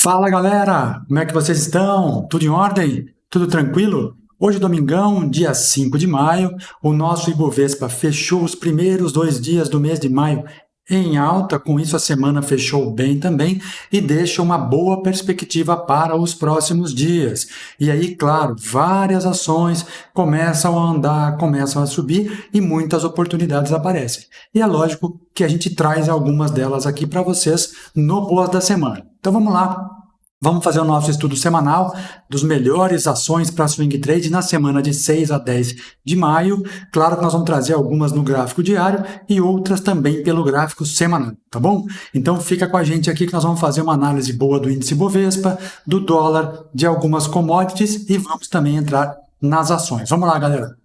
Fala galera, como é que vocês estão? Tudo em ordem? Tudo tranquilo? Hoje, domingão, dia 5 de maio, o nosso Ibovespa fechou os primeiros 2 dias do mês de maio em alta, com isso a semana fechou bem também e deixa uma boa perspectiva para os próximos dias. E aí, claro, várias ações começam a andar, começam a subir e muitas oportunidades aparecem. E é lógico que a gente traz algumas delas aqui para vocês no Boas da Semana. Então vamos lá. Vamos fazer o nosso estudo semanal dos melhores ações para swing trade na semana de 6 a 10 de maio. Claro que nós vamos trazer algumas no gráfico diário e outras também pelo gráfico semanal, tá bom? Então fica com a gente aqui que nós vamos fazer uma análise boa do índice Bovespa, do dólar, de algumas commodities e vamos também entrar nas ações. Vamos lá, galera!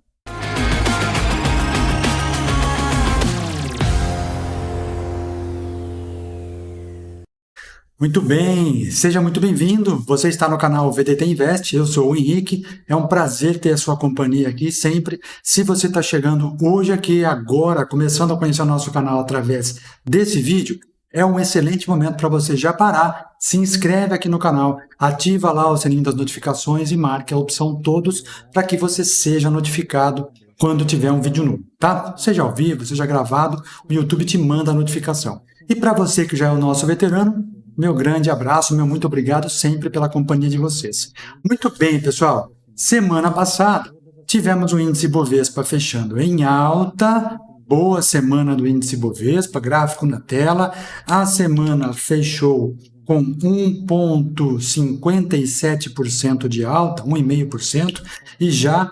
Muito bem, seja muito bem-vindo. Você está no canal VDT Invest, eu sou o Henrique. É um prazer ter a sua companhia aqui sempre. Se você está chegando hoje aqui, agora, começando a conhecer o nosso canal através desse vídeo, é um excelente momento para você já parar, se inscreve aqui no canal, ativa lá o sininho das notificações e marque a opção todos para que você seja notificado quando tiver um vídeo novo, tá? Seja ao vivo, seja gravado, o YouTube te manda a notificação. E para você que já é o nosso veterano, meu grande abraço, meu muito obrigado sempre pela companhia de vocês. Muito bem, pessoal. Semana passada, tivemos o índice Bovespa fechando em alta. Boa semana do índice Bovespa, gráfico na tela. A semana fechou com 1,57% de alta, 1,5%, e já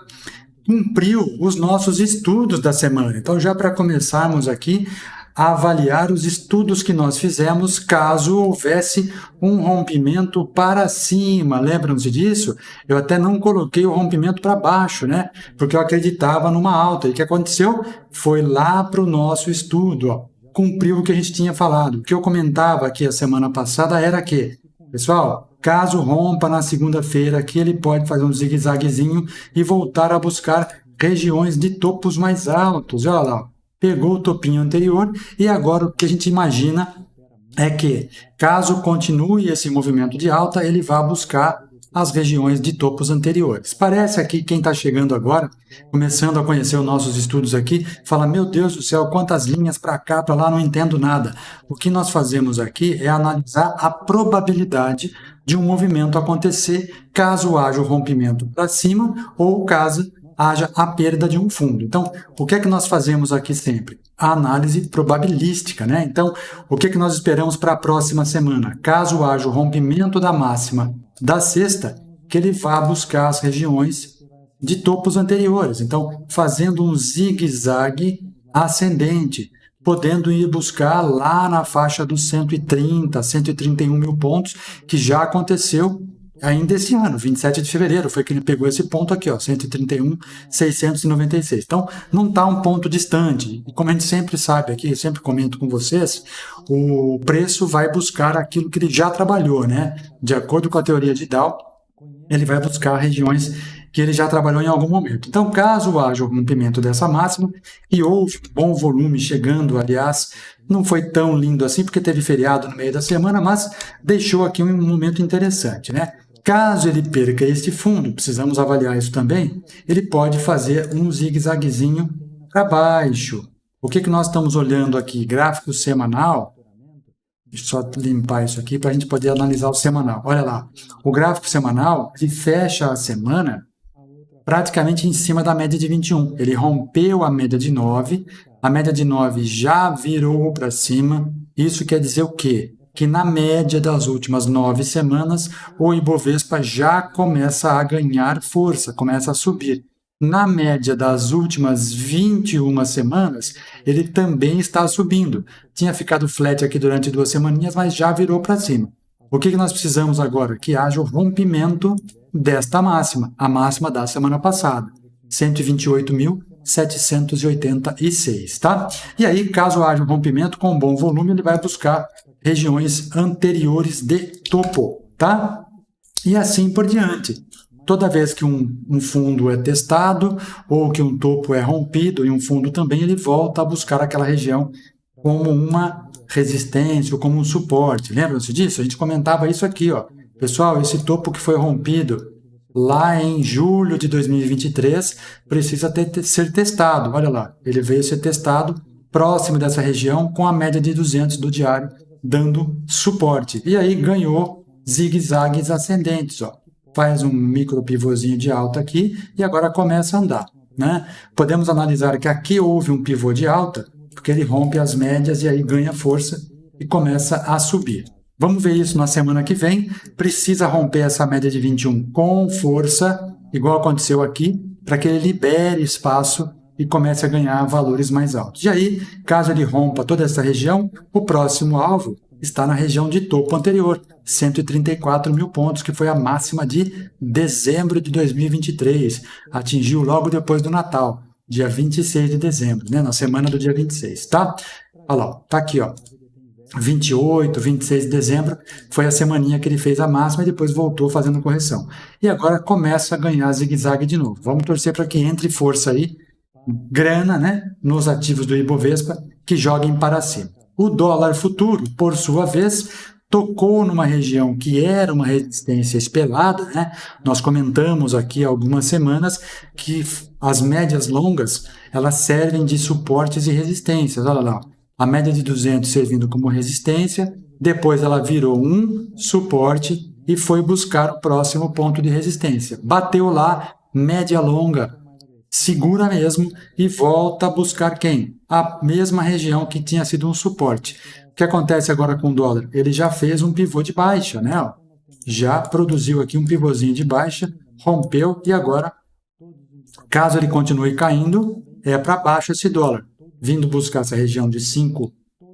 cumpriu os nossos estudos da semana. Então, já para começarmos aqui, a avaliar os estudos que nós fizemos caso houvesse um rompimento para cima. Lembram-se disso? Eu até não coloquei o rompimento para baixo, né? Porque eu acreditava numa alta. E o que aconteceu? Foi lá para o nosso estudo, ó. Cumpriu o que a gente tinha falado. O que eu comentava aqui a semana passada era que, pessoal, caso rompa na segunda-feira aqui, ele pode fazer um zigue-zaguezinho e voltar a buscar regiões de topos mais altos. Olha lá, ó. Pegou o topinho anterior e agora o que a gente imagina é que, caso continue esse movimento de alta, ele vai buscar as regiões de topos anteriores. Parece aqui, quem está chegando agora, começando a conhecer os nossos estudos aqui, fala, meu Deus do céu, quantas linhas para cá, para lá, não entendo nada. O que nós fazemos aqui é analisar a probabilidade de um movimento acontecer caso haja o rompimento para cima ou caso haja a perda de um fundo. Então, o que é que nós fazemos aqui sempre? A análise probabilística, né? Então, o que é que nós esperamos para a próxima semana? Caso haja o rompimento da máxima da sexta, que ele vá buscar as regiões de topos anteriores. Então, fazendo um zigue-zague ascendente, podendo ir buscar lá na faixa dos 130, 131 mil pontos, que já aconteceu ainda esse ano, 27 de fevereiro, foi que ele pegou esse ponto aqui, ó, 131.696. Então, não está um ponto distante. E como a gente sempre sabe aqui, sempre comento com vocês, o preço vai buscar aquilo que ele já trabalhou, né? De acordo com a teoria de Dow, ele vai buscar regiões que ele já trabalhou em algum momento. Então, caso haja o rompimento dessa máxima, e houve um bom volume chegando, aliás, não foi tão lindo assim, porque teve feriado no meio da semana, mas deixou aqui um momento interessante, né? Caso ele perca este fundo, precisamos avaliar isso também, ele pode fazer um zigue-zaguezinho para baixo. O que nós estamos olhando aqui? Gráfico semanal. Deixa eu só limpar isso aqui para a gente poder analisar o semanal. Olha lá, o gráfico semanal ele fecha a semana praticamente em cima da média de 21. Ele rompeu a média de 9, a média de 9 já virou para cima. Isso quer dizer o quê? Que na média das últimas 9 semanas, o Ibovespa já começa a ganhar força, começa a subir. Na média das últimas 21 semanas, ele também está subindo. Tinha ficado flat aqui durante 2 semaninhas, mas já virou para cima. O que nós precisamos agora? Que haja o rompimento desta máxima, a máxima da semana passada, 128.786, tá? E aí, caso haja um rompimento com um bom volume, ele vai buscar regiões anteriores de topo, tá? E assim por diante. Toda vez que um fundo é testado ou que um topo é rompido e um fundo também, ele volta a buscar aquela região como uma resistência ou como um suporte. Lembram-se disso? A gente comentava isso aqui, ó. Pessoal, esse topo que foi rompido lá em julho de 2023 precisa ser testado. Olha lá, ele veio ser testado próximo dessa região com a média de 200 do diário, dando suporte. E aí ganhou zigue-zagues ascendentes. Ó. Faz um micro pivôzinho de alta aqui e agora começa a andar. Né? Podemos analisar que aqui houve um pivô de alta, porque ele rompe as médias e aí ganha força e começa a subir. Vamos ver isso na semana que vem. Precisa romper essa média de 21 com força, igual aconteceu aqui, para que ele libere espaço e comece a ganhar valores mais altos. E aí, caso ele rompa toda essa região, o próximo alvo está na região de topo anterior, 134 mil pontos, que foi a máxima de dezembro de 2023. Atingiu logo depois do Natal, dia 26 de dezembro, né? Na semana do dia 26, tá? Olha lá, tá aqui, ó. 28, 26 de dezembro, foi a semaninha que ele fez a máxima e depois voltou fazendo correção. E agora começa a ganhar zigue-zague de novo. Vamos torcer para que entre força aí, grana, né, nos ativos do Ibovespa, que joguem para cima. O dólar futuro, por sua vez, tocou numa região que era uma resistência espelada, né? Nós comentamos aqui há algumas semanas que as médias longas, elas servem de suportes e resistências. Olha lá, a média de 200 servindo como resistência, depois ela virou um suporte e foi buscar o próximo ponto de resistência. Bateu lá, média longa, segura mesmo e volta a buscar quem? A mesma região que tinha sido um suporte. O que acontece agora com o dólar? Ele já fez um pivô de baixa, né? Já produziu aqui um pivôzinho de baixa, rompeu e agora, caso ele continue caindo, é para baixo esse dólar. Vindo buscar essa região de 5,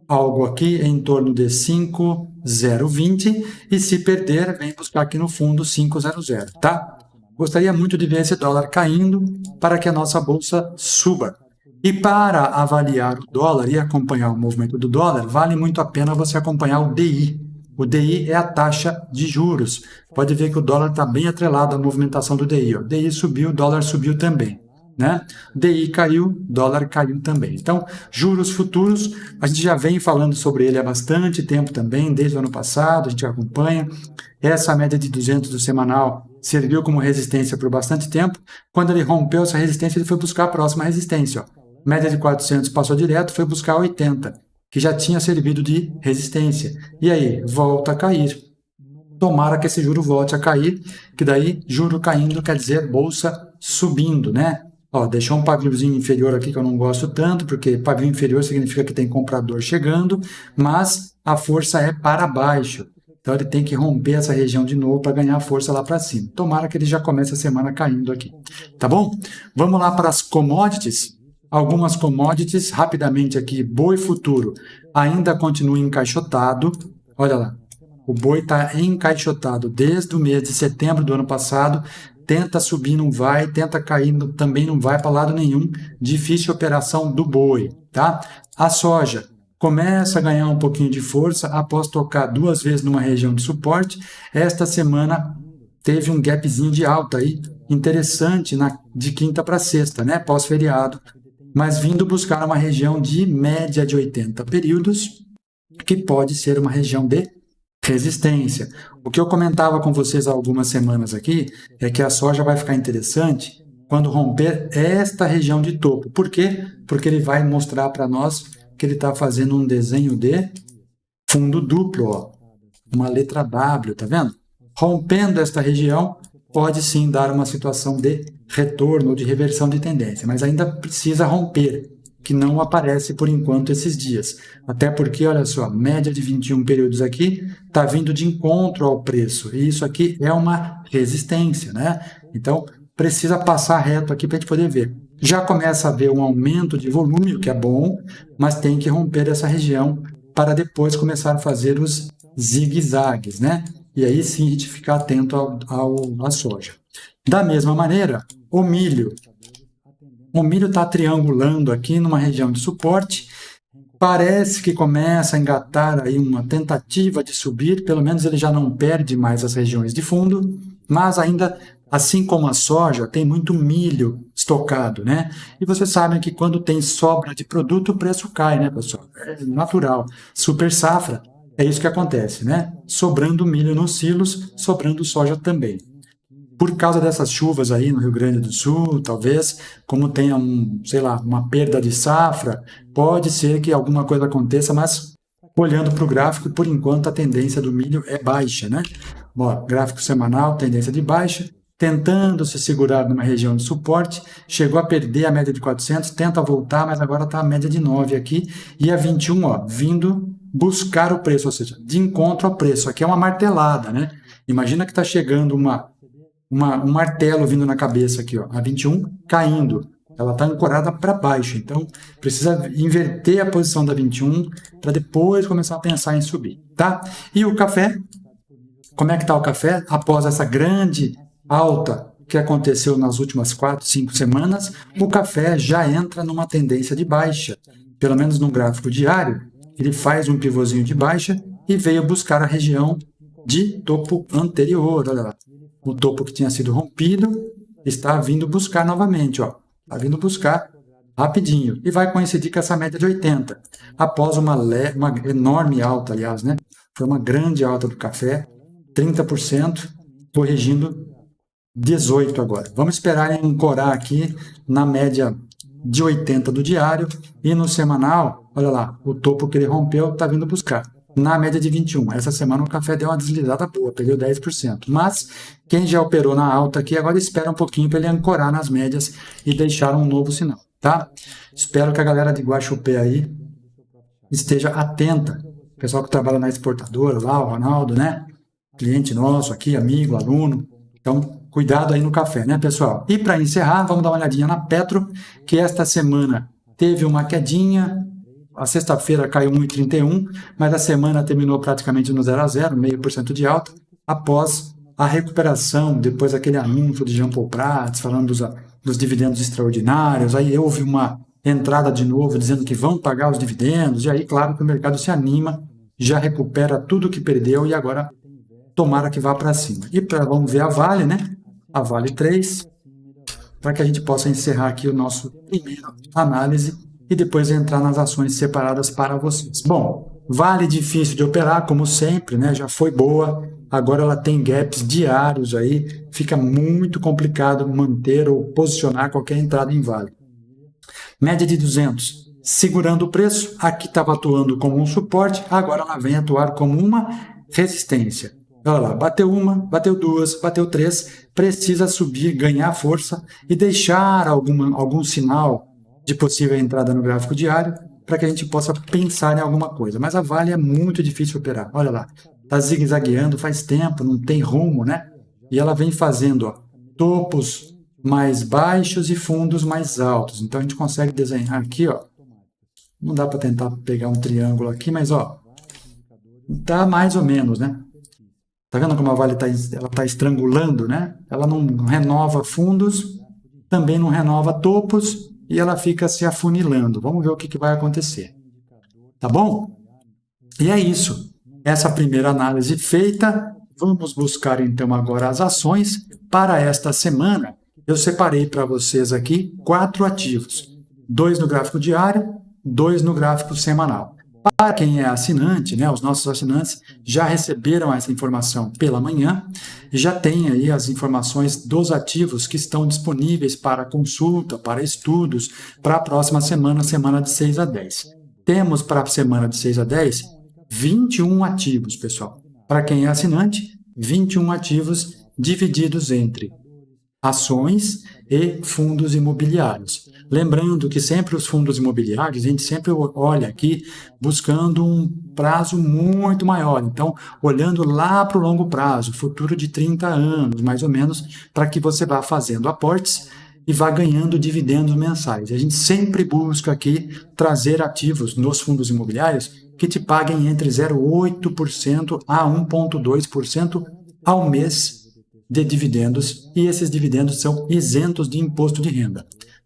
algo aqui em torno de 5,020 e se perder, vem buscar aqui no fundo 5,00, tá? Gostaria muito de ver esse dólar caindo para que a nossa bolsa suba. E para avaliar o dólar e acompanhar o movimento do dólar, vale muito a pena você acompanhar o DI. O DI é a taxa de juros. Pode ver que o dólar está bem atrelado à movimentação do DI. O DI subiu, o dólar subiu também. Né? DI caiu, dólar caiu também. Então, juros futuros, a gente já vem falando sobre ele há bastante tempo também, desde o ano passado, a gente acompanha. Essa média de 200 do semanal serviu como resistência por bastante tempo. Quando ele rompeu essa resistência, ele foi buscar a próxima resistência. Ó. Média de 400 passou direto, foi buscar 80, que já tinha servido de resistência. E aí, volta a cair. Tomara que esse juro volte a cair, que daí, juro caindo quer dizer bolsa subindo, né? Ó, deixou um paviozinho inferior aqui que eu não gosto tanto, porque pavio inferior significa que tem comprador chegando, mas a força é para baixo. Então ele tem que romper essa região de novo para ganhar força lá para cima. Tomara que ele já comece a semana caindo aqui. Tá bom? Vamos lá para as commodities. Algumas commodities, rapidamente aqui, boi futuro ainda continua encaixotado. Olha lá, o boi está encaixotado desde o mês de setembro do ano passado. Tenta subir, não vai, tenta cair, também não vai para lado nenhum. Difícil operação do boi, tá? A soja começa a ganhar um pouquinho de força após tocar 2 vezes numa região de suporte. Esta semana teve um gapzinho de alta aí, interessante, de quinta para sexta, né? Pós-feriado, mas vindo buscar uma região de média de 80 períodos, que pode ser uma região de resistência. O que eu comentava com vocês há algumas semanas aqui é que a soja vai ficar interessante quando romper esta região de topo. Por quê? Porque ele vai mostrar para nós que ele está fazendo um desenho de fundo duplo, ó. Uma letra W, tá vendo? Rompendo esta região, pode sim dar uma situação de retorno ou de reversão de tendência, mas ainda precisa romper, que não aparece por enquanto esses dias. Até porque, olha só, média de 21 períodos aqui está vindo de encontro ao preço. E isso aqui é uma resistência, né? Então, precisa passar reto aqui para a gente poder ver. Já começa a haver um aumento de volume, o que é bom, mas tem que romper essa região para depois começar a fazer os zigue-zagues, né? E aí sim a gente ficar atento à soja. Da mesma maneira, o milho. O milho está triangulando aqui numa região de suporte. Parece que começa a engatar aí uma tentativa de subir, pelo menos ele já não perde mais as regiões de fundo, mas ainda, assim como a soja, tem muito milho estocado, né? E vocês sabem que quando tem sobra de produto, o preço cai, né, pessoal? É natural. Super safra, É isso que acontece, né? Sobrando milho nos silos, sobrando soja também. Por causa dessas chuvas aí no Rio Grande do Sul, talvez, como tenha sei lá, uma perda de safra, pode ser que alguma coisa aconteça, mas olhando para o gráfico, por enquanto a tendência do milho é baixa, né? Bom, gráfico semanal, tendência de baixa, tentando se segurar numa região de suporte, chegou a perder a média de 400, tenta voltar, mas agora está a média de 9 aqui, e a 21, ó, vindo buscar o preço, ou seja, de encontro ao preço. Aqui é uma martelada, né? Imagina que está chegando um martelo vindo na cabeça aqui, ó, a 21 caindo. Ela está ancorada para baixo, então precisa inverter a posição da 21 para depois começar a pensar em subir, tá? E o café, como é que está o café? Após essa grande alta que aconteceu nas últimas 4, 5 semanas, o café já entra numa tendência de baixa, pelo menos no gráfico diário, ele faz um pivôzinho de baixa e veio buscar a região de topo anterior, olha lá. O topo que tinha sido rompido está vindo buscar novamente, ó. Está vindo buscar rapidinho. E vai coincidir com essa média de 80. Após uma enorme alta, aliás, né? Foi uma grande alta do café, 30%, corrigindo 18 agora. Vamos esperar ancorar aqui na média de 80 do diário e no semanal, olha lá, o topo que ele rompeu está vindo buscar. Na média de 21. Essa semana o café deu uma deslizada boa, perdeu 10%. Mas quem já operou na alta aqui, agora espera um pouquinho para ele ancorar nas médias e deixar um novo sinal, tá? Espero que a galera de Guaxupé aí esteja atenta. O pessoal que trabalha na exportadora lá, o Ronaldo, né? Cliente nosso aqui, amigo, aluno. Então, cuidado aí no café, né, pessoal? E para encerrar, vamos dar uma olhadinha na Petro, que esta semana teve uma quedinha. A sexta-feira caiu 1,31, mas a semana terminou praticamente no 0 a 0, 0,5% de alta, após a recuperação, depois daquele anúncio de Jean Paul Prats, falando dos dividendos extraordinários. Aí houve uma entrada de novo, dizendo que vão pagar os dividendos, e aí, claro, que o mercado se anima, já recupera tudo que perdeu e agora tomara que vá para cima. E vamos ver a Vale, né? A Vale 3, para que a gente possa encerrar aqui o nosso primeiro análise e depois entrar nas ações separadas para vocês. Bom, Vale difícil de operar, como sempre, né? Já foi boa, agora ela tem gaps diários aí, fica muito complicado manter ou posicionar qualquer entrada em Vale. Média de 200, segurando o preço, aqui estava atuando como um suporte, agora ela vem atuar como uma resistência. Olha lá, bateu uma, bateu duas, bateu três, precisa subir, ganhar força e deixar algum sinal de possível entrada no gráfico diário para que a gente possa pensar em alguma coisa. Mas a Vale é muito difícil operar. Olha lá, está zigue-zagueando faz tempo, não tem rumo, né? E ela vem fazendo topos mais baixos e fundos mais altos. Então a gente consegue desenhar aqui, ó. Não dá para tentar pegar um triângulo aqui, mas ó, tá mais ou menos, né? Tá vendo como a Vale tá estrangulando, né? Ela não renova fundos, também não renova topos e ela fica se afunilando. Vamos ver o que vai acontecer. Tá bom? E é isso. Essa primeira análise feita, vamos buscar então agora as ações para esta semana. Eu separei para vocês aqui 4 ativos. 2 no gráfico diário, 2 no gráfico semanal. Para quem é assinante, né, os nossos assinantes já receberam essa informação pela manhã e já tem aí as informações dos ativos que estão disponíveis para consulta, para estudos, para a próxima semana, semana de 6 a 10. Temos para a semana de 6 a 10, 21 ativos, pessoal. Para quem é assinante, 21 ativos divididos entre ações e fundos imobiliários. Lembrando que sempre os fundos imobiliários, a gente sempre olha aqui buscando um prazo muito maior. Então, olhando lá para o longo prazo, futuro de 30 anos, mais ou menos, para que você vá fazendo aportes e vá ganhando dividendos mensais. A gente sempre busca aqui trazer ativos nos fundos imobiliários que te paguem entre 0,8% a 1,2% ao mês de dividendos, e esses dividendos são isentos de imposto de renda.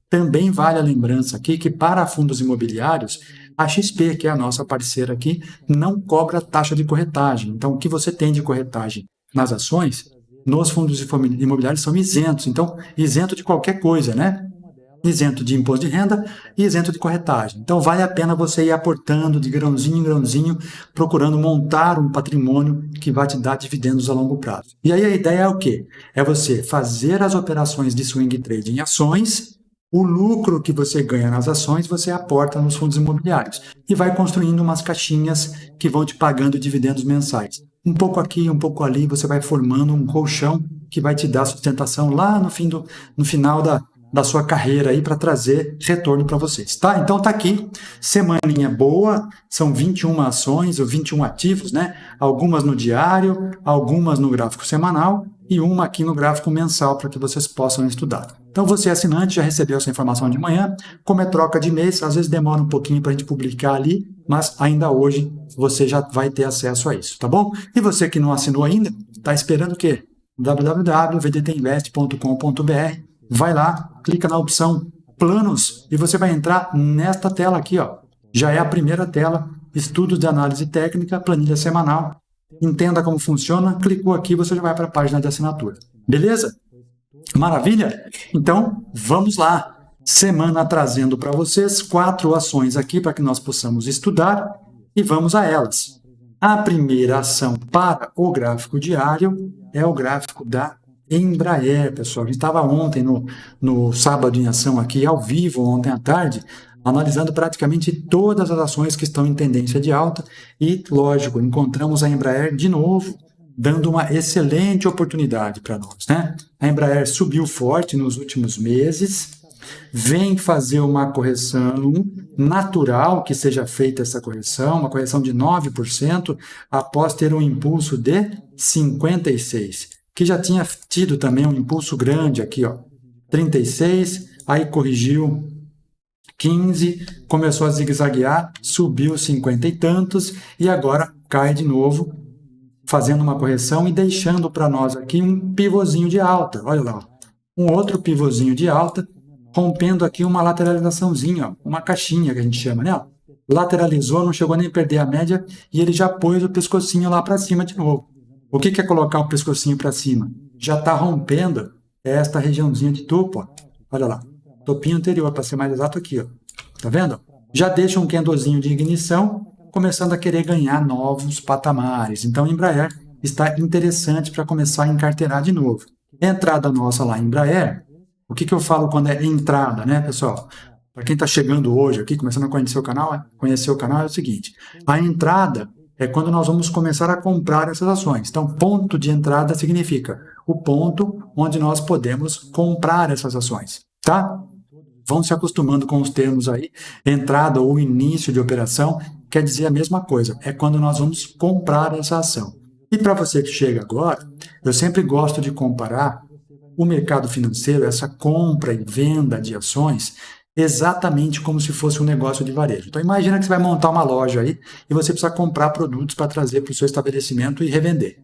Também vale a lembrança aqui que para fundos imobiliários, a XP, que é a nossa parceira aqui, não cobra taxa de corretagem. Então, o que você tem de corretagem nas ações, nos fundos imobiliários são isentos. Então, isento de qualquer coisa, né? isento de imposto de renda e isento de corretagem. Então, vale a pena você ir aportando de grãozinho em grãozinho, procurando montar um patrimônio que vai te dar dividendos a longo prazo. E aí a ideia é o quê? É você fazer as operações de swing trade em ações, o lucro que você ganha nas ações você aporta nos fundos imobiliários e vai construindo umas caixinhas que vão te pagando dividendos mensais. Um pouco aqui, um pouco ali, você vai formando um colchão que vai te dar sustentação lá no final da sua carreira aí para trazer retorno para vocês, tá? Então tá aqui, semaninha boa, são 21 ações ou 21 ativos, né? Algumas no diário, algumas no gráfico semanal e uma aqui no gráfico mensal para que vocês possam estudar. Então você assinante já recebeu essa informação de manhã, como é troca de mês, às vezes demora um pouquinho para a gente publicar ali, mas ainda hoje você já vai ter acesso a isso, tá bom? E você que não assinou ainda, está esperando o quê? www.vdtinvest.com.br, vai lá, clica na opção planos e você vai entrar nesta tela aqui, ó. Já é a primeira tela, estudos de análise técnica, planilha semanal. Entenda como funciona, clicou aqui, você já vai para a página de assinatura. Beleza? Maravilha? Então, vamos lá. Semana trazendo para vocês 4 ações aqui para que nós possamos estudar e vamos a elas. A primeira ação para o gráfico diário é o gráfico da Embraer, pessoal. A gente estava ontem no sábado em ação aqui, ao vivo, ontem à tarde, analisando praticamente todas as ações que estão em tendência de alta e, lógico, encontramos a Embraer de novo, dando uma excelente oportunidade para nós, né? A Embraer subiu forte nos últimos meses, vem fazer uma correção natural que seja feita essa correção, uma correção de 9%, após ter um impulso de 56%, que já tinha tido também um impulso grande aqui, ó, 36%, aí corrigiu 15%, começou a zigue-zaguear, subiu 50 e tantos, e agora cai de novo, fazendo uma correção e deixando para nós aqui um pivôzinho de alta, olha lá, um outro pivôzinho de alta, rompendo aqui uma lateralizaçãozinha, ó, uma caixinha que a gente chama, né? Lateralizou, não chegou nem a perder a média e ele já pôs o pescocinho lá para cima de novo. O que é colocar o pescocinho para cima? Já está rompendo esta regiãozinha de topo, ó. Olha lá, topinho anterior, para ser mais exato aqui, ó. Tá vendo? Já deixa um candlezinho de ignição, começando a querer ganhar novos patamares. Então, Embraer está interessante para começar a encarteirar de novo. Entrada nossa lá em Embraer, o que eu falo quando é entrada, né, pessoal? Para quem está chegando hoje aqui, começando a conhecer o canal é o seguinte, a entrada é quando nós vamos começar a comprar essas ações. Então, ponto de entrada significa o ponto onde nós podemos comprar essas ações, tá? Vão se acostumando com os termos aí, entrada ou início de operação, quer dizer a mesma coisa, é quando nós vamos comprar essa ação. E para você que chega agora, eu sempre gosto de comparar o mercado financeiro, essa compra e venda de ações, exatamente como se fosse um negócio de varejo. Então imagina que você vai montar uma loja aí e você precisa comprar produtos para trazer para o seu estabelecimento e revender.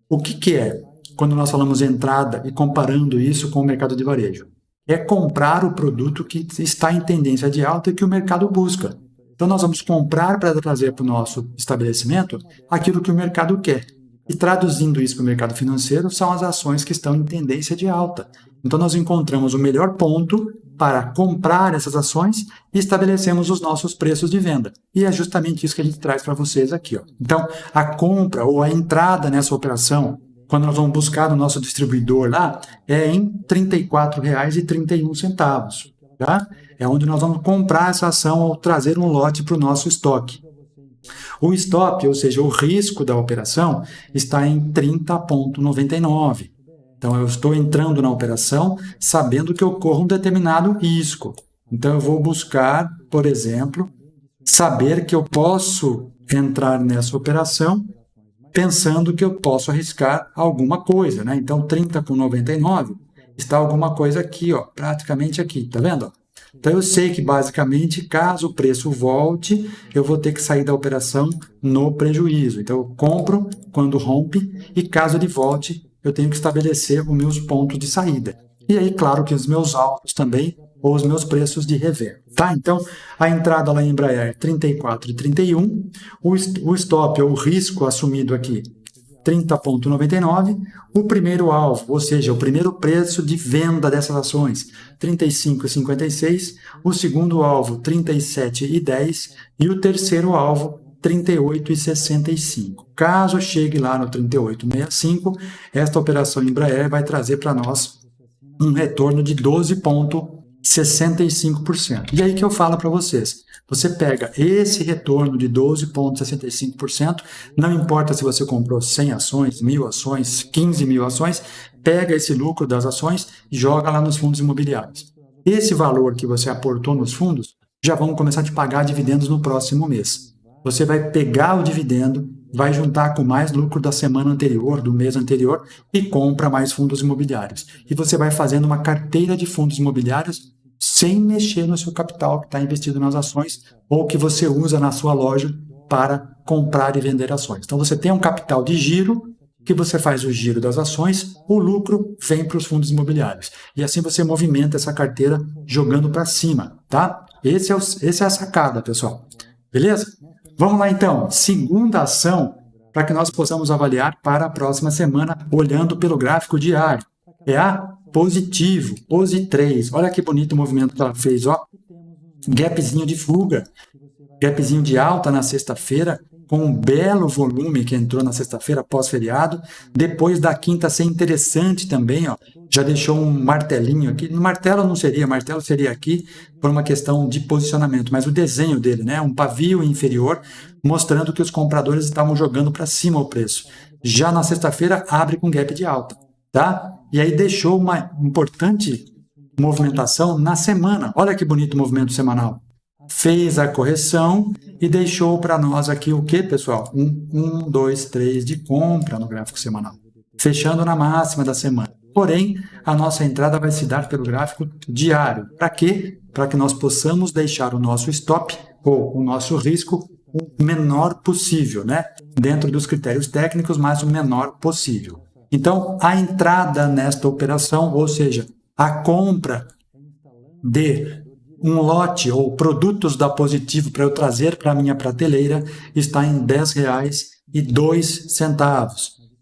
O que é quando nós falamos entrada e comparando isso com o mercado de varejo? É comprar o produto que está em tendência de alta e que o mercado busca. Então nós vamos comprar para trazer para o nosso estabelecimento aquilo que o mercado quer. E traduzindo isso para o mercado financeiro, são as ações que estão em tendência de alta. Então nós encontramos o melhor ponto para comprar essas ações e estabelecemos os nossos preços de venda. E é justamente isso que a gente traz para vocês aqui, ó. Então, a compra ou a entrada nessa operação, quando nós vamos buscar no nosso distribuidor lá, é em R$ 34,31, tá? É onde nós vamos comprar essa ação ou trazer um lote para o nosso estoque. O stop, ou seja, o risco da operação, está em 30,99. Então, eu estou entrando na operação sabendo que ocorre um determinado risco. Então, eu vou buscar, por exemplo, saber que eu posso entrar nessa operação pensando que eu posso arriscar alguma coisa, né? Então, 30,99 está alguma coisa aqui, ó, praticamente aqui, tá vendo? Então, eu sei que, basicamente, caso o preço volte, eu vou ter que sair da operação no prejuízo. Então, eu compro quando rompe e, caso ele volte, eu tenho que estabelecer os meus pontos de saída. E aí, claro que os meus alvos também, ou os meus preços de rever. Tá? Então, a entrada lá em Embraer, 34,31. O stop, ou o risco assumido aqui, 30,99. O primeiro alvo, ou seja, o primeiro preço de venda dessas ações, 35,56. O segundo alvo, 37,10. E o terceiro alvo, 38,65. Caso chegue lá no 38,65, esta operação Embraer vai trazer para nós um retorno de 12,65%. E aí que eu falo para vocês, você pega esse retorno de 12,65%, não importa se você comprou 100 ações, 1.000 ações, 15.000 ações, pega esse lucro das ações e joga lá nos fundos imobiliários. Esse valor que você aportou nos fundos já vão começar a te pagar dividendos no próximo mês. Você vai pegar o dividendo, vai juntar com mais lucro da semana anterior, do mês anterior, e compra mais fundos imobiliários. E você vai fazendo uma carteira de fundos imobiliários sem mexer no seu capital que está investido nas ações ou que você usa na sua loja para comprar e vender ações. Então você tem um capital de giro, que você faz o giro das ações, o lucro vem para os fundos imobiliários. E assim você movimenta essa carteira jogando para cima, tá? Essa é a sacada, pessoal. Beleza? Vamos lá então, segunda ação para que nós possamos avaliar para a próxima semana, olhando pelo gráfico diário. É a Positivo, POSI 3. Olha que bonito o movimento que ela fez, ó. Gapzinho de fuga, gapzinho de alta na sexta-feira, com um belo volume que entrou na sexta-feira pós-feriado. Depois da quinta ser interessante também, ó. Já deixou um martelinho aqui. Martelo seria aqui por uma questão de posicionamento, mas o desenho dele, né? Um pavio inferior, mostrando que os compradores estavam jogando para cima o preço. Já na sexta-feira abre com gap de alta, tá? E aí deixou uma importante movimentação na semana. Olha que bonito o movimento semanal. Fez a correção e deixou para nós aqui o que, pessoal? 1, 2, 3 de compra no gráfico semanal. Fechando na máxima da semana. Porém, a nossa entrada vai se dar pelo gráfico diário. Para quê? Para que nós possamos deixar o nosso stop ou o nosso risco o menor possível, né? Dentro dos critérios técnicos, mas o menor possível. Então, a entrada nesta operação, ou seja, a compra de um lote ou produtos da Positivo para eu trazer para a minha prateleira está em R$ 10,02.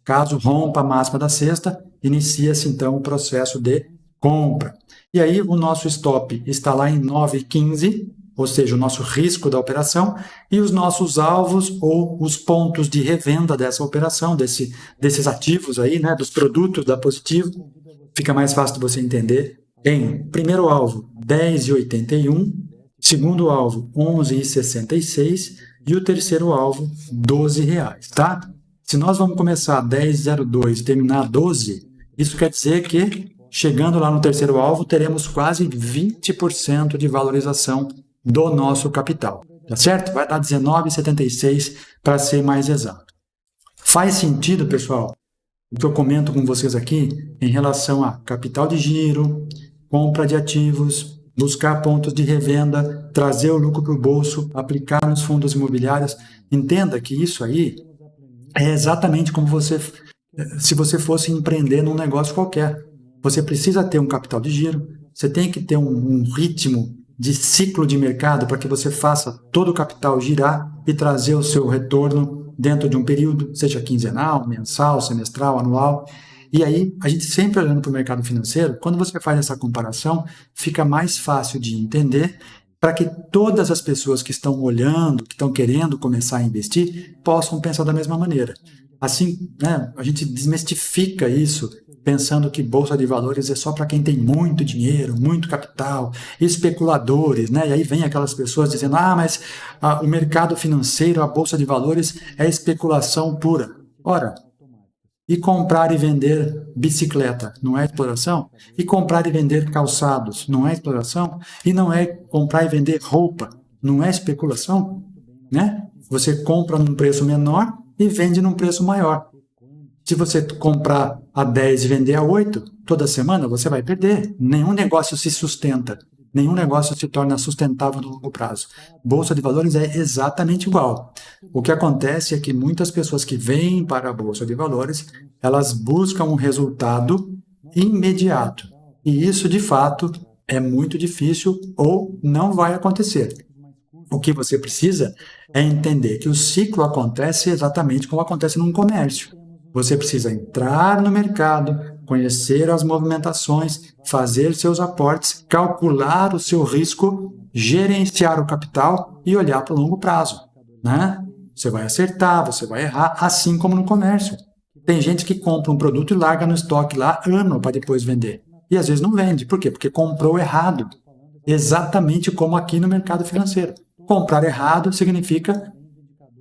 Caso rompa a máxima da sexta, inicia-se então o processo de compra. E aí o nosso stop está lá em 9,15, ou seja, o nosso risco da operação, e os nossos alvos ou os pontos de revenda dessa operação, desses ativos aí, né, dos produtos da Positivo, fica mais fácil de você entender. Em primeiro alvo, 10,81, segundo alvo, 11,66 e o terceiro alvo, R$ 12, tá? Se nós vamos começar 10,02 e terminar 12, isso quer dizer que, chegando lá no terceiro alvo, teremos quase 20% de valorização do nosso capital, tá certo? Vai dar 19,76 para ser mais exato. Faz sentido, pessoal, o que eu comento com vocês aqui em relação a capital de giro, compra de ativos, buscar pontos de revenda, trazer o lucro para o bolso, aplicar nos fundos imobiliários. Entenda que isso aí é exatamente como se você fosse empreender num negócio qualquer. Você precisa ter um capital de giro, você tem que ter um ritmo de ciclo de mercado para que você faça todo o capital girar e trazer o seu retorno dentro de um período, seja quinzenal, mensal, semestral, anual. E aí, a gente sempre olhando para o mercado financeiro, quando você faz essa comparação, fica mais fácil de entender para que todas as pessoas que estão olhando, que estão querendo começar a investir, possam pensar da mesma maneira. Assim, né, a gente desmistifica isso, pensando que bolsa de valores é só para quem tem muito dinheiro, muito capital, especuladores, né? E aí vem aquelas pessoas dizendo, mas o mercado financeiro, a bolsa de valores é especulação pura. Ora, e comprar e vender bicicleta, não é exploração? E comprar e vender calçados, não é exploração? E não é comprar e vender roupa, não é especulação? Né? Você compra num preço menor e vende num preço maior. Se você comprar a 10 e vender a 8, toda semana você vai perder. Nenhum negócio se sustenta. Nenhum negócio se torna sustentável no longo prazo. Bolsa de valores é exatamente igual. O que acontece é que muitas pessoas que vêm para a Bolsa de Valores, elas buscam um resultado imediato. E isso, de fato, é muito difícil ou não vai acontecer. O que você precisa é entender que o ciclo acontece exatamente como acontece num comércio. Você precisa entrar no mercado, conhecer as movimentações, fazer seus aportes, calcular o seu risco, gerenciar o capital e olhar para o longo prazo, né? Você vai acertar, você vai errar, assim como no comércio. Tem gente que compra um produto e larga no estoque lá ano para depois vender. E às vezes não vende. Por quê? Porque comprou errado. Exatamente como aqui no mercado financeiro. Comprar errado significa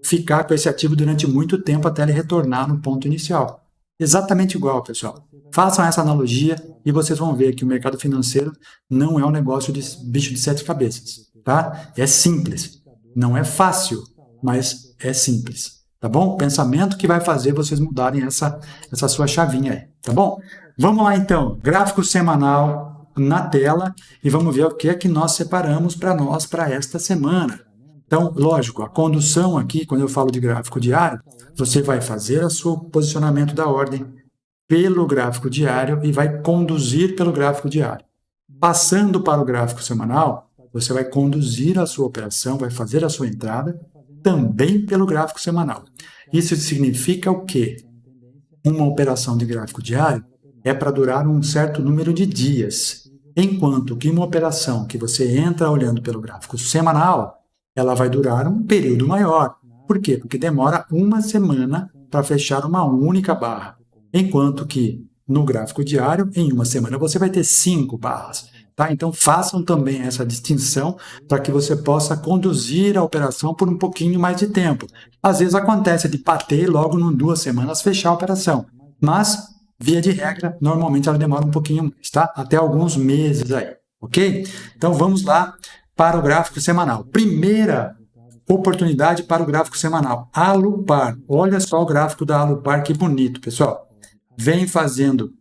ficar com esse ativo durante muito tempo até ele retornar no ponto inicial. Exatamente igual, pessoal. Façam essa analogia e vocês vão ver que o mercado financeiro não é um negócio de bicho de sete cabeças, tá? É simples. Não é fácil, mas é simples, tá bom? Pensamento que vai fazer vocês mudarem essa sua chavinha aí, tá bom? Vamos lá então, gráfico semanal na tela e vamos ver o que é que nós separamos para nós para esta semana. Então, lógico, a condução aqui, quando eu falo de gráfico diário, você vai fazer o seu posicionamento da ordem pelo gráfico diário e vai conduzir pelo gráfico diário. Passando para o gráfico semanal, você vai conduzir a sua operação, vai fazer a sua entrada também pelo gráfico semanal. Isso significa o quê? Uma operação de gráfico diário é para durar um certo número de dias, enquanto que uma operação que você entra olhando pelo gráfico semanal, ela vai durar um período maior. Por quê? Porque demora uma semana para fechar uma única barra, enquanto que no gráfico diário, em uma semana, você vai ter 5 barras. Tá? Então, façam também essa distinção para que você possa conduzir a operação por um pouquinho mais de tempo. Às vezes acontece de bater logo em 2 semanas fechar a operação, mas, via de regra, normalmente ela demora um pouquinho mais, tá? Até alguns meses aí, ok? Então, vamos lá para o gráfico semanal. Primeira oportunidade para o gráfico semanal, Alupar. Olha só o gráfico da Alupar, que bonito, pessoal. Vem fazendo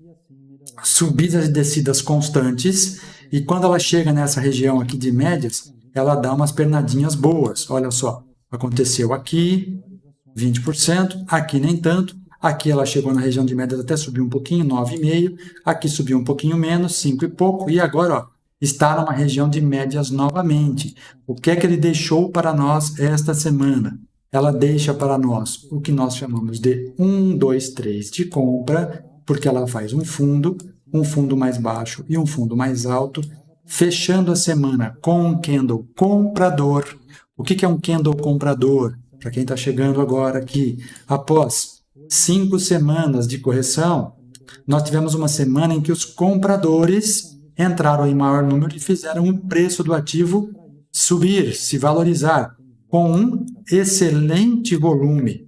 subidas e descidas constantes e quando ela chega nessa região aqui de médias, ela dá umas pernadinhas boas. Olha só, aconteceu aqui 20%, aqui nem tanto, aqui ela chegou na região de médias até subiu um pouquinho, 9,5%, aqui subiu um pouquinho menos, 5 e pouco, e agora ó, está numa região de médias novamente. O que é que ele deixou para nós esta semana? Ela deixa para nós o que nós chamamos de 1, 2, 3 de compra, porque ela faz um fundo mais baixo e um fundo mais alto, fechando a semana com um candle comprador. O que é um candle comprador? Para quem está chegando agora aqui, após 5 semanas de correção, nós tivemos uma semana em que os compradores entraram em maior número e fizeram o preço do ativo subir, se valorizar, com um excelente volume.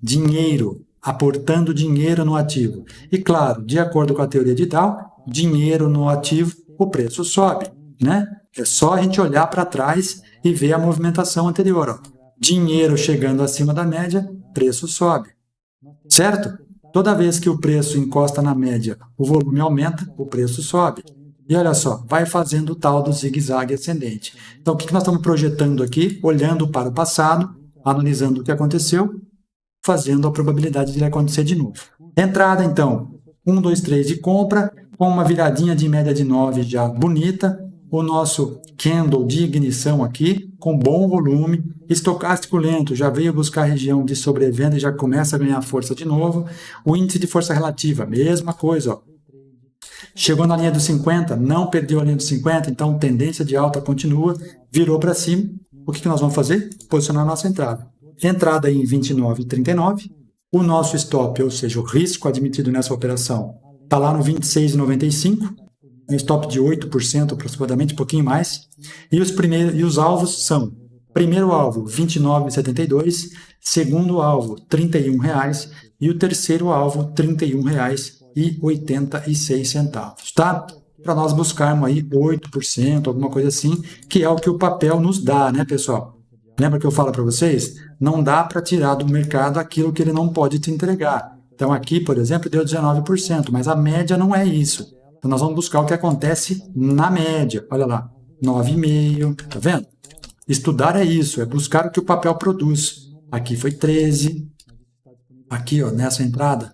Dinheiro, aportando dinheiro no ativo. E claro, de acordo com a teoria de Dow, dinheiro no ativo, o preço sobe, né? É só a gente olhar para trás e ver a movimentação anterior. Ó. Dinheiro chegando acima da média, preço sobe. Certo? Toda vez que o preço encosta na média, o volume aumenta, o preço sobe. E olha só, vai fazendo o tal do zigue-zague ascendente. Então, o que nós estamos projetando aqui? Olhando para o passado, analisando o que aconteceu, fazendo a probabilidade de ele acontecer de novo. Entrada, então, 1, 2, 3 de compra, com uma viradinha de média de 9 já bonita, o nosso candle de ignição aqui, com bom volume, estocástico lento, já veio buscar a região de sobrevenda e já começa a ganhar força de novo, o índice de força relativa, mesma coisa, ó. Chegou na linha dos 50, não perdeu a linha dos 50, então tendência de alta continua, virou para cima, o que nós vamos fazer? Posicionar a nossa entrada. Entrada em 29,39, o nosso stop, ou seja, o risco admitido nessa operação, está lá no 26,95, um stop de 8% aproximadamente, um pouquinho mais, e os alvos são, primeiro alvo, R$ 29,72, segundo alvo, R$ 31,00, e o terceiro alvo, R$ 31,86, tá? Para nós buscarmos aí 8%, alguma coisa assim, que é o que o papel nos dá, né, pessoal? Lembra que eu falo para vocês? Não dá para tirar do mercado aquilo que ele não pode te entregar. Então aqui, por exemplo, deu 19%, mas a média não é isso. Então nós vamos buscar o que acontece na média. Olha lá, 9,5%, tá vendo? Estudar é isso, é buscar o que o papel produz. Aqui foi 13%, aqui ó, nessa entrada,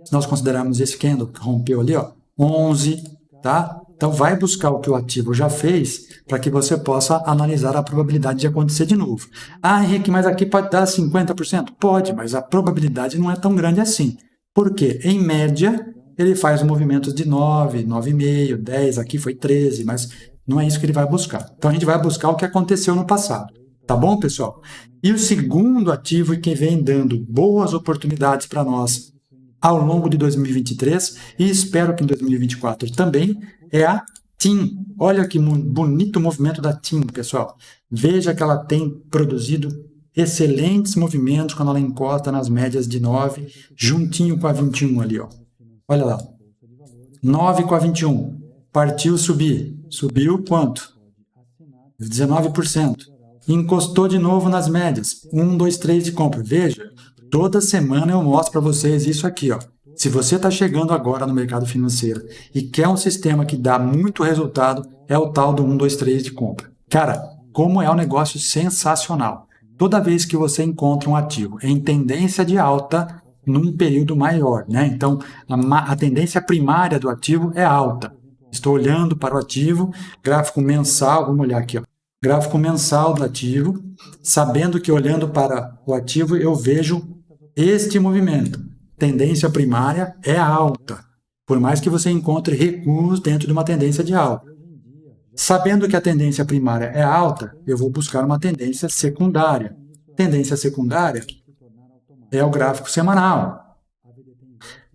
se nós considerarmos esse candle que rompeu ali, ó, 11%, tá? Então, vai buscar o que o ativo já fez para que você possa analisar a probabilidade de acontecer de novo. Ah, Henrique, mas aqui pode dar 50%? Pode, mas a probabilidade não é tão grande assim. Por quê? Em média, ele faz movimentos de 9, 9,5, 10, aqui foi 13, mas não é isso que ele vai buscar. Então, a gente vai buscar o que aconteceu no passado. Tá bom, pessoal? E o segundo ativo que vem dando boas oportunidades para nós ao longo de 2023, e espero que em 2024 também, é a TIM. Olha que bonito movimento da TIM, pessoal. Veja que ela tem produzido excelentes movimentos quando ela encosta nas médias de 9, juntinho com a 21 ali, ó. Olha lá. 9 com a 21. Partiu subir. Subiu quanto? 19%. Encostou de novo nas médias. 1, 2, 3 de compra. Veja, toda semana eu mostro para vocês isso aqui, ó. Se você está chegando agora no mercado financeiro e quer um sistema que dá muito resultado, é o tal do 1, 2, 3 de compra. Cara, como é um negócio sensacional. Toda vez que você encontra um ativo em tendência de alta num período maior, né? Então, a tendência primária do ativo é alta. Estou olhando para o ativo, gráfico mensal, vamos olhar aqui, ó. Gráfico mensal do ativo, sabendo que olhando para o ativo eu vejo este movimento. Tendência primária é alta, por mais que você encontre recuos dentro de uma tendência de alta. Sabendo que a tendência primária é alta, eu vou buscar uma tendência secundária. Tendência secundária é o gráfico semanal.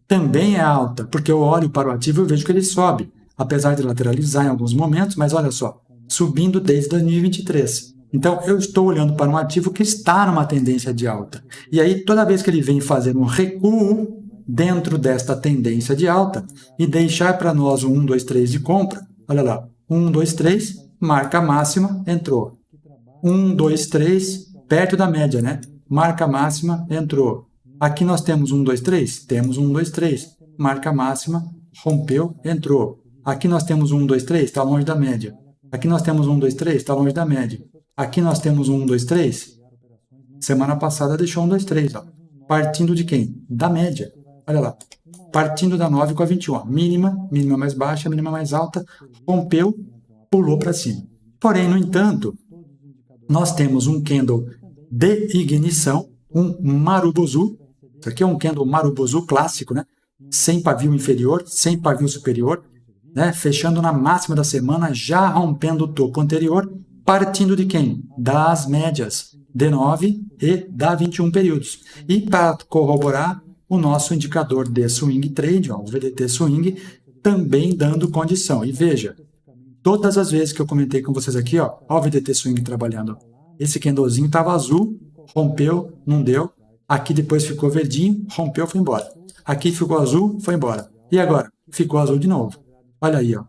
Também é alta, porque eu olho para o ativo e vejo que ele sobe, apesar de lateralizar em alguns momentos, mas olha só, subindo desde 2023. Então, eu estou olhando para um ativo que está numa tendência de alta. E aí, toda vez que ele vem fazer um recuo dentro desta tendência de alta e deixar para nós o 1, 2, 3 de compra, olha lá, 1, 2, 3, marca máxima, entrou. 1, 2, 3, perto da média, né? Marca máxima, entrou. Aqui nós temos 1, 2, 3? Temos 1, 2, 3. Marca máxima, rompeu, entrou. Aqui nós temos 1, 2, 3, está longe da média. Aqui nós temos 1, 2, 3, está longe da média. Aqui nós temos 1, 2, 3. Semana passada deixou 1, 2, 3. Ó. Partindo de quem? Da média. Olha lá. Partindo da 9 com a 21. Ó. Mínima mais baixa, mínima mais alta. Rompeu, pulou para cima. Porém, no entanto, nós temos um candle de ignição, um Marubozu. Isso aqui é um candle Marubozu clássico, né? Sem pavio inferior, sem pavio superior. Né? Fechando na máxima da semana, já rompendo o topo anterior, partindo de quem? Das médias D9 e da 21 períodos. E para corroborar, o nosso indicador de swing trade, ó, o VDT swing, também dando condição. E veja, todas as vezes que eu comentei com vocês aqui, ó o VDT swing trabalhando, esse candlezinho estava azul, rompeu, não deu. Aqui depois ficou verdinho, rompeu, foi embora. Aqui ficou azul, foi embora. E agora? Ficou azul de novo. Olha aí, ó.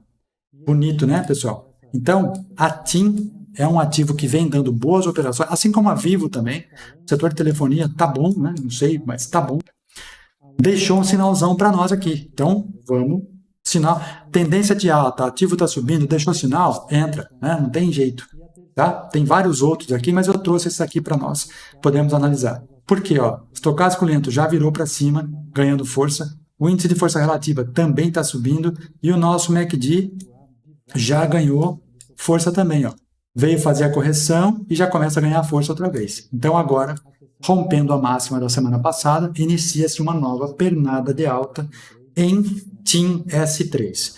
Bonito, né, pessoal? Então, a TIM é um ativo que vem dando boas operações, assim como a Vivo também. O setor de telefonia tá bom, né? Não sei, mas tá bom. Deixou um sinalzão para nós aqui. Então, vamos. Sinal. Tendência de alta, ativo está subindo, deixou sinal, entra, né? Não tem jeito. Tá? Tem vários outros aqui, mas eu trouxe esse aqui para nós. Podemos analisar. Por quê? Ó, estocástico lento já virou para cima, ganhando força. O índice de força relativa também está subindo. E o nosso MACD já ganhou força também. Ó. Veio fazer a correção e já começa a ganhar força outra vez. Então agora, rompendo a máxima da semana passada, inicia-se uma nova pernada de alta em TIM S3.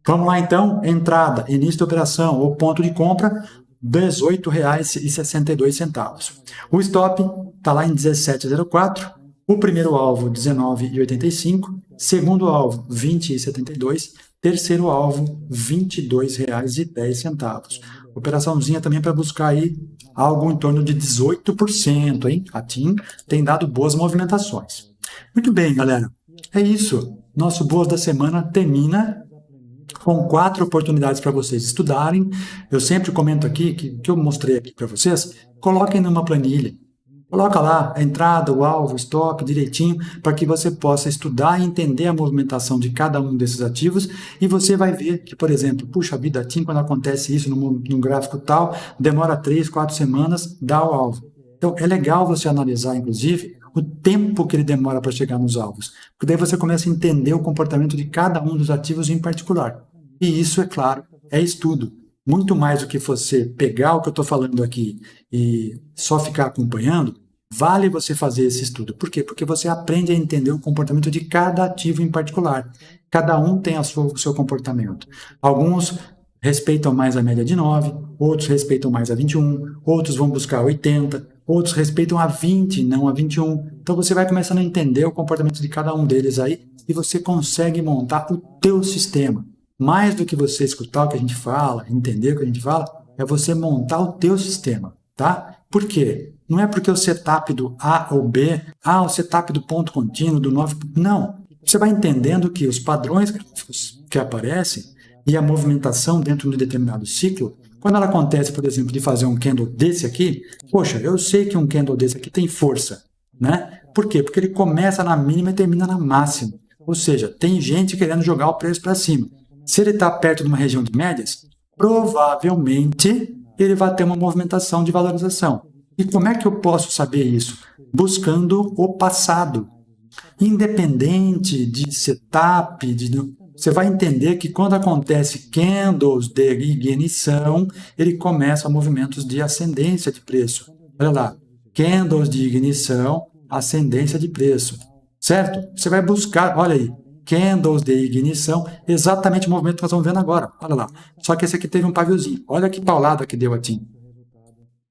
Vamos lá então, entrada, início de operação ou ponto de compra, R$ 18,62. O stop está lá em 17,04. O primeiro alvo, R$ 19,85. Segundo alvo, R$ 20,72. Terceiro alvo, R$ 22,10. Operaçãozinha também para buscar aí algo em torno de 18%, hein? A TIM tem dado boas movimentações. Muito bem, galera. É isso. Nosso Boas da Semana termina com 4 oportunidades para vocês estudarem. Eu sempre comento aqui, que eu mostrei aqui para vocês, coloquem numa planilha. Coloca lá a entrada, o alvo, o stop, direitinho, para que você possa estudar e entender a movimentação de cada um desses ativos e você vai ver que, por exemplo, puxa vida, a TIM, quando acontece isso num gráfico tal, demora 3, 4 semanas, dá o alvo. Então, é legal você analisar, inclusive, o tempo que ele demora para chegar nos alvos, porque daí você começa a entender o comportamento de cada um dos ativos em particular. E isso, é claro, é estudo. Muito mais do que você pegar o que eu estou falando aqui e só ficar acompanhando, vale você fazer esse estudo. Por quê? Porque você aprende a entender o comportamento de cada ativo em particular. Cada um tem o seu comportamento. Alguns respeitam mais a média de 9, outros respeitam mais a 21, outros vão buscar 80, outros respeitam a 20, não a 21. Então você vai começando a entender o comportamento de cada um deles aí e você consegue montar o teu sistema. Mais do que você escutar o que a gente fala, entender o que a gente fala, é você montar o teu sistema, tá? Por quê? Não é porque o setup do A ou B, o setup do ponto contínuo, do 9... Não. Você vai entendendo que os padrões gráficos que aparecem e a movimentação dentro de um determinado ciclo, quando ela acontece, por exemplo, de fazer um candle desse aqui, poxa, eu sei que um candle desse aqui tem força, né? Por quê? Porque ele começa na mínima e termina na máxima. Ou seja, tem gente querendo jogar o preço para cima. Se ele está perto de uma região de médias, provavelmente ele vai ter uma movimentação de valorização. E como é que eu posso saber isso? Buscando o passado. Independente de setup, você vai entender que quando acontece candles de ignição, ele começa movimentos de ascendência de preço. Olha lá, candles de ignição, ascendência de preço. Certo? Você vai buscar, olha aí, candles de ignição, exatamente o movimento que nós estamos vendo agora. Olha lá. Só que esse aqui teve um paviozinho. Olha que paulada que deu a TIM.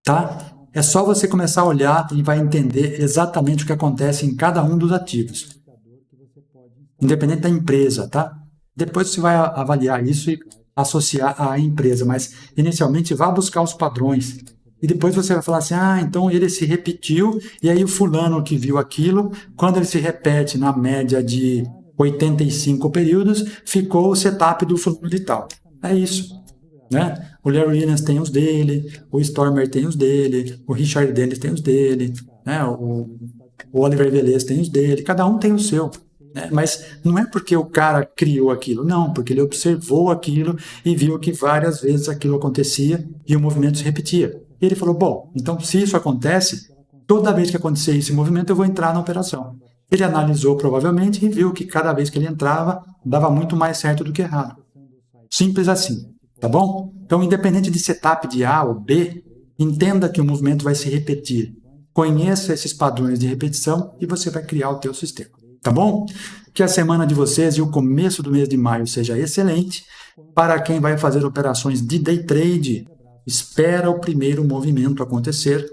Tá? É só você começar a olhar e vai entender exatamente o que acontece em cada um dos ativos. Independente da empresa, tá? Depois você vai avaliar isso e associar à empresa, mas inicialmente vá buscar os padrões. E depois você vai falar assim, então ele se repetiu, e aí o fulano que viu aquilo, quando ele se repete na média de 85 períodos, ficou o setup do fulano de tal. É isso. Né? O Larry Williams tem os dele, o Stormer tem os dele, o Richard Dennis tem os dele, né? o Oliver Velez tem os dele, cada um tem o seu. Né? Mas não é porque o cara criou aquilo, não, porque ele observou aquilo e viu que várias vezes aquilo acontecia e o movimento se repetia. E ele falou, bom, então se isso acontece, toda vez que acontecer esse movimento eu vou entrar na operação. Ele analisou provavelmente e viu que cada vez que ele entrava, dava muito mais certo do que errado. Simples assim. Tá bom? Então, independente de setup de A ou B, entenda que o movimento vai se repetir. Conheça esses padrões de repetição e você vai criar o teu sistema. Tá bom? Que a semana de vocês e o começo do mês de maio seja excelente. Para quem vai fazer operações de day trade, espera o primeiro movimento acontecer,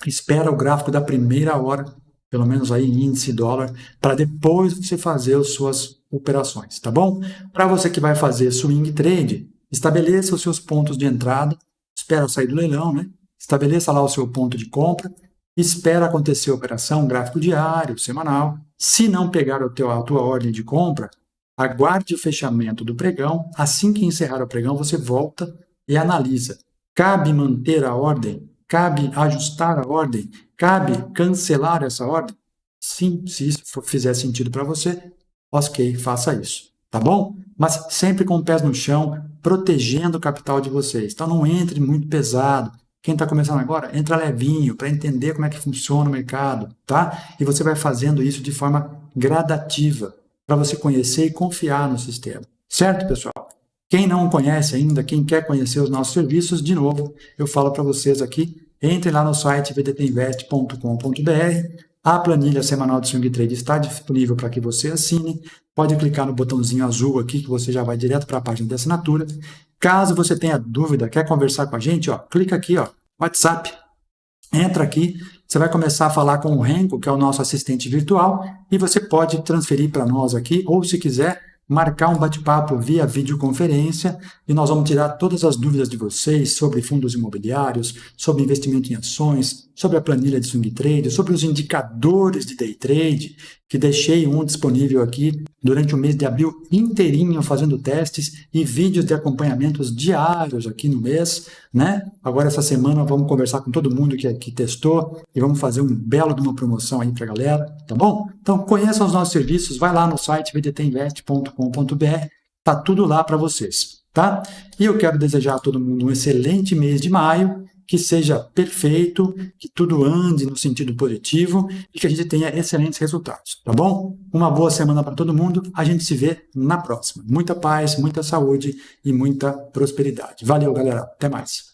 espera o gráfico da primeira hora, pelo menos aí índice dólar, para depois você fazer as suas operações, tá bom? Para você que vai fazer swing trade, estabeleça os seus pontos de entrada, espera sair do leilão, né? Estabeleça lá o seu ponto de compra, espera acontecer a operação, gráfico diário, semanal. Se não pegar a tua ordem de compra, aguarde o fechamento do pregão. Assim que encerrar o pregão, você volta e analisa. Cabe manter a ordem? Cabe ajustar a ordem? Cabe cancelar essa ordem? Sim, se isso fizer sentido para você, ok, faça isso. Tá bom? Mas sempre com os pés no chão, protegendo o capital de vocês. Então não entre muito pesado. Quem está começando agora, entra levinho para entender como é que funciona o mercado, tá? E você vai fazendo isso de forma gradativa, para você conhecer e confiar no sistema. Certo, pessoal? Quem não conhece ainda, quem quer conhecer os nossos serviços, de novo, eu falo para vocês aqui, entre lá no site vdtinvest.com.br. A planilha semanal de swing trade está disponível para que você assine. Pode clicar no botãozinho azul aqui que você já vai direto para a página de assinatura. Caso você tenha dúvida, quer conversar com a gente, clica aqui, WhatsApp. Entra aqui, você vai começar a falar com o Renko, que é o nosso assistente virtual, e você pode transferir para nós aqui, ou se quiser, marcar um bate-papo via videoconferência e nós vamos tirar todas as dúvidas de vocês sobre fundos imobiliários, sobre investimento em ações, sobre a planilha de swing trade, sobre os indicadores de day trade, que deixei um disponível aqui durante o mês de abril inteirinho fazendo testes e vídeos de acompanhamentos diários aqui no mês, né? Agora essa semana vamos conversar com todo mundo que testou e vamos fazer um belo de uma promoção aí pra galera, tá bom? Então conheça os nossos serviços, vai lá no site vdtinvest.com.br, tá tudo lá para vocês, tá? E eu quero desejar a todo mundo um excelente mês de maio que seja perfeito, que tudo ande no sentido positivo e que a gente tenha excelentes resultados, tá bom? Uma boa semana para todo mundo, a gente se vê na próxima. Muita paz, muita saúde e muita prosperidade. Valeu, galera. Até mais.